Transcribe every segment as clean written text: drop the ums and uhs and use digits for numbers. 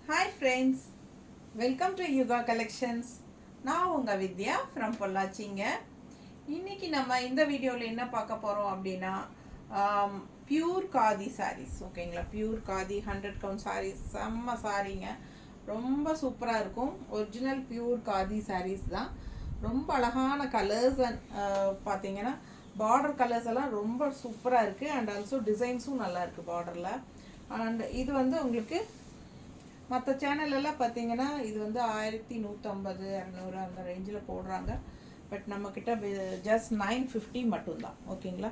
Hi friends, welcome to Yuga Collections. நான் உங்கள் வித்யா from பொள்ளாச்சிங்க. இன்னைக்கு நம்ம இந்த வீடியோவில் என்ன பார்க்க போகிறோம் அப்படின்னா பியூர் காதி சாரீஸ். ஓகேங்களா, பியூர் காதி 100 கவுண்ட் சாரீஸ், செம்ம சாரீங்க, ரொம்ப சூப்பராக இருக்கும். ஒரிஜினல் பியூர் காதி சாரீஸ் தான். ரொம்ப அழகான கலர்ஸ் அண்ட் பார்த்தீங்கன்னா பார்டர் கலர்ஸ் எல்லாம் ரொம்ப சூப்பராக இருக்குது. அண்ட் ஆல்சோ டிசைன்ஸும் நல்லா இருக்குது பார்டரில். அண்ட் இது வந்து உங்களுக்கு மற்ற சேனலெல்லாம் பார்த்தீங்கன்னா இது வந்து 1150 200 அந்த ரேஞ்சில் போடுறாங்க. பட் நம்மக்கிட்ட ஜஸ்ட் 950 மட்டும்தான். ஓகேங்களா,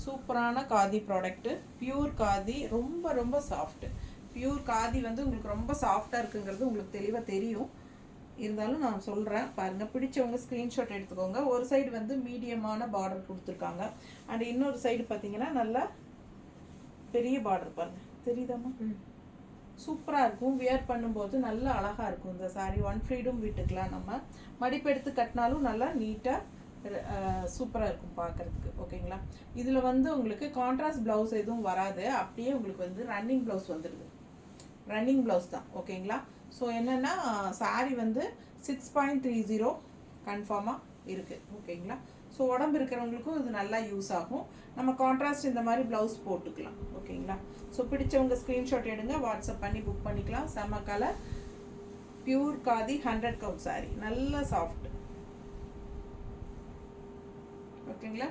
சூப்பரான காதி ப்ராடக்ட்டு, பியூர் காதி, ரொம்ப ரொம்ப சாஃப்ட்டு. பியூர் காதி வந்து உங்களுக்கு ரொம்ப சாஃப்டாக இருக்குங்கிறது உங்களுக்கு தெளிவாக தெரியும். இருந்தாலும் நான் சொல்கிறேன் பாருங்கள். பிடிச்சவங்க ஸ்க்ரீன்ஷாட் எடுத்துக்கோங்க. ஒரு சைடு வந்து மீடியமான பார்டர் கொடுத்துருக்காங்க. அண்ட் இன்னொரு சைடு பார்த்தீங்கன்னா நல்லா பெரிய பார்டர் பாருங்கள், தெரியுதாம்மா? சூப்பராக இருக்கும். வியர் பண்ணும்போது நல்லா அழகாக இருக்கும் இந்த சாரீ. ஒன் ஃப்ரீடும் வீட்டுக்கலாம். நம்ம மடிப்பெடுத்து கட்டினாலும் நல்லா நீட்டாக சூப்பராக இருக்கும் பார்க்குறதுக்கு. ஓகேங்களா, இதில் வந்து உங்களுக்கு கான்ட்ராஸ்ட் ப்ளவுஸ் எதுவும் வராது. அப்படியே உங்களுக்கு வந்து ரன்னிங் ப்ளவுஸ் வந்துடுது. ரன்னிங் ப்ளவுஸ் தான். ஓகேங்களா, ஸோ என்னென்னா சாரீ வந்து 6.30 கன்ஃபார்மாக இருக்குது. ஓகேங்களா, ஸோ உடம்பு இருக்கிறவங்களுக்கும் இது நல்லா யூஸ் ஆகும். நம்ம கான்ட்ராஸ்ட் இந்த மாதிரி ப்ளவுஸ் போட்டுக்கலாம். ஓகேங்களா, ஸோ பிடிச்சவங்க ஸ்க்ரீன்ஷாட் எடுங்க, வாட்ஸ்அப் பண்ணி புக் பண்ணிக்கலாம். செம்ம colour, pure khadi 100 count sari, நல்ல சாஃப்ட். ஓகேங்களா,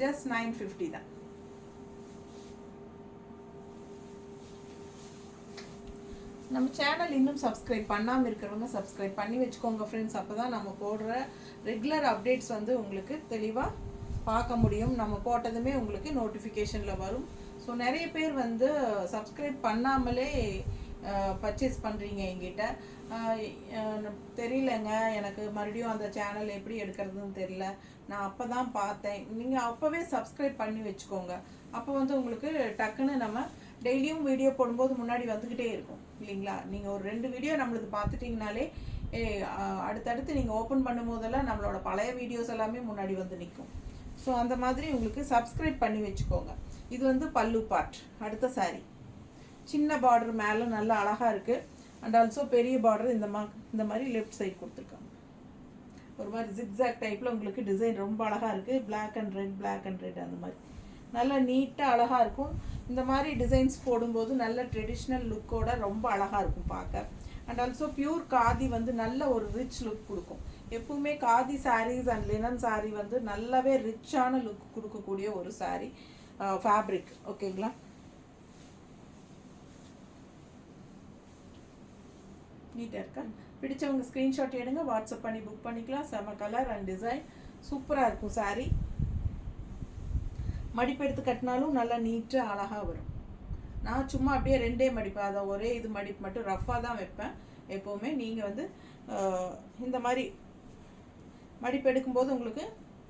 ஜஸ்ட் 950 தான். நம்ம சேனல் இன்னும் சப்ஸ்கிரைப் பண்ணாமல் இருக்கிறவங்க சப்ஸ்கிரைப் பண்ணி வச்சுக்கோங்க ஃப்ரெண்ட்ஸ். அப்போ தான் நம்ம போடுற ரெகுலர் அப்டேட்ஸ் வந்து உங்களுக்கு தெளிவாக பார்க்க முடியும். நம்ம போட்டதுமே உங்களுக்கு நோட்டிஃபிகேஷனில் வரும். ஸோ நிறைய பேர் வந்து சப்ஸ்கிரைப் பண்ணாமலே பர்ச்சேஸ் பண்ணுறீங்க என்கிட்ட. தெரியலங்க, எனக்கு மறுபடியும் அந்த சேனல் எப்படி எடுக்கிறதுன்னு தெரியல, நான் அப்போ தான் பார்த்தேன். நீங்கள் அப்போவே சப்ஸ்கிரைப் பண்ணி வச்சுக்கோங்க. அப்போ வந்து உங்களுக்கு டக்குன்னு நம்ம டெய்லியும் வீடியோ போடும்போது முன்னாடி வந்துக்கிட்டே இருக்கும் இல்லைங்களா. நீங்கள் ஒரு 2 வீடியோ நம்மளுக்கு பார்த்துட்டிங்கனாலே அடுத்தடுத்து நீங்கள் ஓப்பன் பண்ணும் போதெல்லாம் நம்மளோட பழைய வீடியோஸ் எல்லாமே முன்னாடி வந்து நிற்கும். ஸோ அந்த மாதிரி உங்களுக்கு சப்ஸ்கிரைப் பண்ணி வச்சுக்கோங்க. இது வந்து பல்லு பார்ட். அடுத்த சாரீ சின்ன பார்டர் மேலே நல்லா அழகாக இருக்குது. அண்ட் ஆல்சோ பெரிய பார்டர் இந்த மாதிரி லெஃப்ட் சைடு கொடுத்துருக்காங்க. ஒரு மாதிரி ஜிக்ஸாக் டைப்பில் உங்களுக்கு டிசைன் ரொம்ப அழகாக இருக்குது. Black and red, black and red அந்த மாதிரி நல்லா நீட்டாக அழகாக இருக்கும். இந்த மாதிரி டிசைன்ஸ் போடும்போது நல்ல ட்ரெடிஷ்னல் லுக்கோட ரொம்ப அழகாக இருக்கும் பார்க்க. அண்ட் ஆல்சோ பியூர் காதி வந்து நல்ல ஒரு ரிச் லுக் கொடுக்கும். எப்பவுமே காதி சாரீஸ் அண்ட் லினன் சாரீ வந்து நல்லாவே ரிச்சான லுக் கொடுக்கக்கூடிய ஒரு சாரீ ஃபேப்ரிக். ஓகேங்களா, நீட்டாக இருக்கா? பிடிச்சவங்க ஸ்க்ரீன்ஷாட் எடுங்க, வாட்ஸ்அப் பண்ணி புக் பண்ணிக்கலாம். செம கலர் அண்ட் டிசைன் சூப்பராக இருக்கும் சாரீ. மடிப்பு எடுத்து கட்டினாலும் நல்லா நீட்டாக அழகாக வரும். நான் சும்மா அப்படியே 2 மடிப்பு, அதை ஒரே இது மடிப்பு மட்டும் ரஃப்பாக தான் வைப்பேன் எப்போவுமே. நீங்கள் வந்து இந்த மாதிரி மடிப்பு எடுக்கும்போது உங்களுக்கு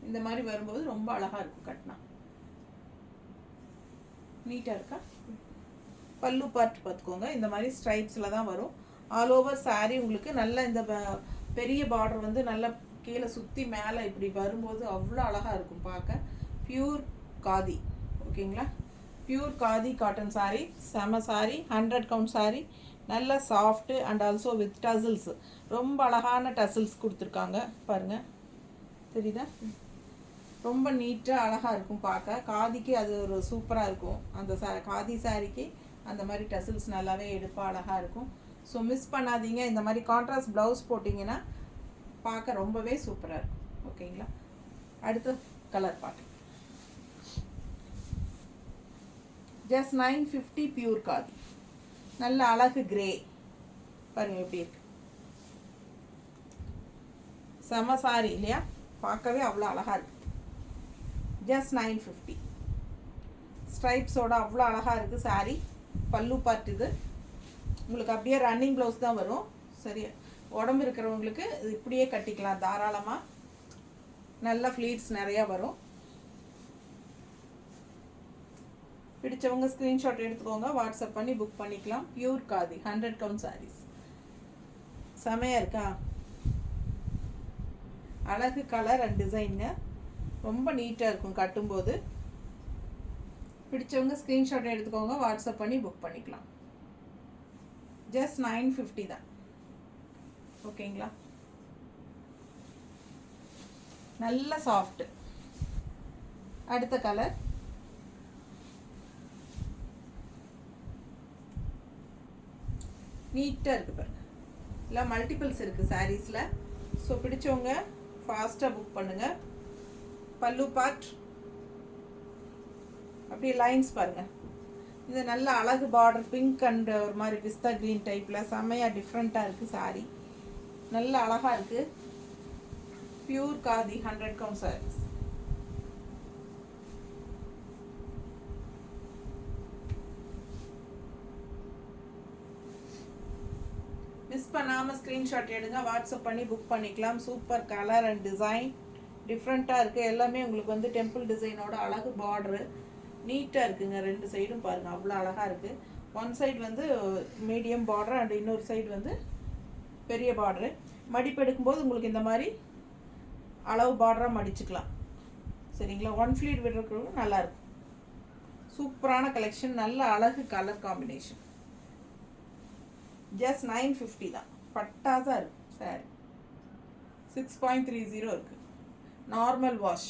இந்த மாதிரி வரும்போது ரொம்ப அழகாக இருக்கும் கட்டினா. நீட்டாக இருக்கா? பல்லு பார்ட் பார்த்துக்கோங்க, இந்த மாதிரி ஸ்ட்ரைப்ஸில் தான் வரும். ஆல் ஓவர் சாரீ உங்களுக்கு நல்ல இந்த பெரிய பார்டர் வந்து நல்லா கீழே சுற்றி மேலே இப்படி வரும்போது அவ்வளோ அழகாக இருக்கும் பார்க்க. பியூர் காதி. ஓகேங்களா, பியூர் காதி காட்டன் சாரீ, செம சாரீ, 100 கவுண்ட் சாரீ, நல்ல soft and also with tassels. ரொம்ப அழகான டசில்ஸ் கொடுத்துருக்காங்க பாருங்கள், தெரியுதா? ரொம்ப நீட்டாக அழகாக இருக்கும் பார்க்க. காதிக்கு அது ஒரு சூப்பராக இருக்கும். அந்த காதி சாரீக்கு அந்த மாதிரி டசில்ஸ் நல்லாவே எடுப்பாக அழகாக இருக்கும். ஸோ மிஸ் பண்ணாதீங்க. இந்த மாதிரி கான்ட்ராஸ்ட் ப்ளவுஸ் போட்டிங்கன்னா பார்க்க ரொம்பவே சூப்பராக இருக்கும். ஓகேங்களா, அடுத்த கலர் பார்க்க ஜஸ்ட் 950 பியூர் காதி, நல்ல அழகு கிரே பாருங்கள் எப்படி இருக்கு. செம சாரி இல்லையா, பார்க்கவே அவ்வளோ அழகாக இருக்குது. ஜஸ்ட் 950 ஸ்ட்ரைப்ஸோட அவ்வளோ அழகாக இருக்குது சாரீ. பல்லு பார்ட் இது உங்களுக்கு அப்படியே ரன்னிங் ப்ளவுஸ் தான் வரும். சரி, உடம்பு இருக்கிறவங்களுக்கு இது இப்படியே கட்டிக்கலாம் தாராளமாக. நல்ல ஃப்ளீட்ஸ் நிறையா வரும். பிடிச்சவங்க ஸ்க்ரீன்ஷாட் எடுத்துக்கோங்க, வாட்ஸ்அப் பண்ணி புக் பண்ணிக்கலாம். பியூர் காதி 100 கவுண்ட் சாரீஸ், செமையாக இருக்கா? அழகு கலர் அண்ட் டிசைனுங்க, ரொம்ப நீட்டாக இருக்கும் கட்டும்போது. பிடிச்சவங்க ஸ்க்ரீன்ஷாட் எடுத்துக்கோங்க, வாட்ஸ்அப் பண்ணி புக் பண்ணிக்கலாம். ஜஸ்ட் 950 தான். ஓகேங்களா? நல்ல சாஃப்ட். அடுத்த கலர் நீட்டாக இருக்குது பாருங்க. இல்லை மல்டிபிள்ஸ் இருக்குது சாரீஸில். ஸோ பிடிச்சவங்க ஃபாஸ்ட்டாக புக் பண்ணுங்கள். பல்லு பார்ட் அப்படியே லைன்ஸ் பாருங்கள். இது நல்ல அழகு பார்டர், பிங்க் அண்ட் ஒரு மாதிரி பிஸ்தா க்ரீன் டைப்பில் செம்மையாக டிஃப்ரெண்ட்டாக இருக்குது சாரீ. நல்ல அழகாக இருக்குது. Pure khadi 100 count saris. Miss பண்ணாமல் ஸ்க்ரீன்ஷாட் எடுங்க, வாட்ஸ்அப் பண்ணி புக் பண்ணிக்கலாம். சூப்பர் கலர் அண்ட் டிசைன், டிஃப்ரெண்ட்டாக இருக்குது. எல்லாமே உங்களுக்கு வந்து டெம்பிள் டிசைனோட அழகு பார்டரு நீட்டாக இருக்குங்க. ரெண்டு சைடும் பாருங்கள், அவ்வளோ அழகாக இருக்குது. ஒன் சைடு வந்து மீடியம் பார்டர் அண்ட் இன்னொரு சைடு வந்து பெரிய பார்டரு. மடிப்பு எடுக்கும்போது உங்களுக்கு இந்த மாதிரி அளவு பார்டராக மடிச்சுக்கலாம். சரிங்களா? ஒன் ஃப்ளீட் விடுறதுக்கு நல்லாயிருக்கும். சூப்பரான கலெக்ஷன், நல்ல அழகு கலர் காம்பினேஷன். ஜஸ்ட் 950 தான். பட்டாசாக இருக்குது சாரி. 6.30 இருக்குது. Normal wash.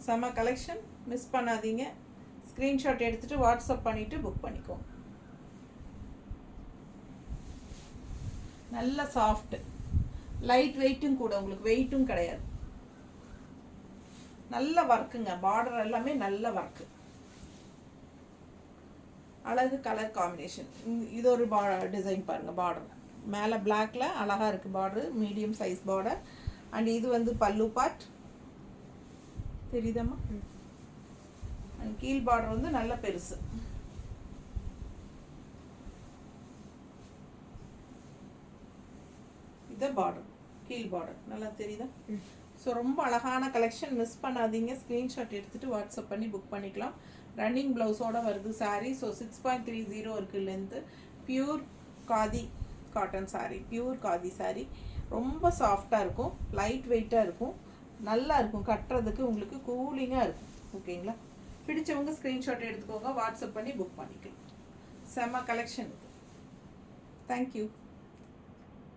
செம்ம கலெக்ஷன், மிஸ் பண்ணாதீங்க. ஸ்க்ரீன்ஷாட் எடுத்துகிட்டு வாட்ஸ்அப் பண்ணிவிட்டு புக் பண்ணிக்கோங்க. நல்ல சாஃப்ட், லைட் வெயிட்டும் கூட, உங்களுக்கு வெயிட்டும் கிடையாது. நல்ல ஒர்க்குங்க. பார்டர் எல்லாமே நல்ல ஒர்க்கு. அழகு கலர் காம்பினேஷன். இது ஒரு டிசைன் பாருங்கள். பார்டர் மேலே பிளாக்ல அழகாக இருக்குது. Border medium size border. And இது வந்து பல்லு பார்ட் தெரியுதம்மா. அண்ட் கீழ் பார்டர் வந்து நல்ல பெருசு. இது பார்டர், கீழ் பார்டர் நல்லா தெரியுதா? ஸோ ரொம்ப அழகான கலெக்ஷன், மிஸ் பண்ணாதீங்க. ஸ்க்ரீன்ஷாட் எடுத்துகிட்டு வாட்ஸ்அப் பண்ணி புக் பண்ணிக்கலாம். ரன்னிங் ப்ளவுஸோடு வருது சாரீ. ஸோ 6.30 இருக்குது length. Pure khadi cotton sari, pure khadi sari. ரொம்ப சாஃப்டாக இருக்கும், லைட் வெயிட்டாக இருக்கும், நல்லா இருக்கும். கட்டுறதுக்கு உங்களுக்கு கூலிங்காக இருக்கும். ஓகேங்களா? பிடிச்சவங்க ஸ்க்ரீன்ஷாட் எடுத்துக்கோங்க, வாட்ஸ்அப் பண்ணி புக் பண்ணிக்கலாம். செம்ம கலெக்ஷன் இது. தேங்க்யூ.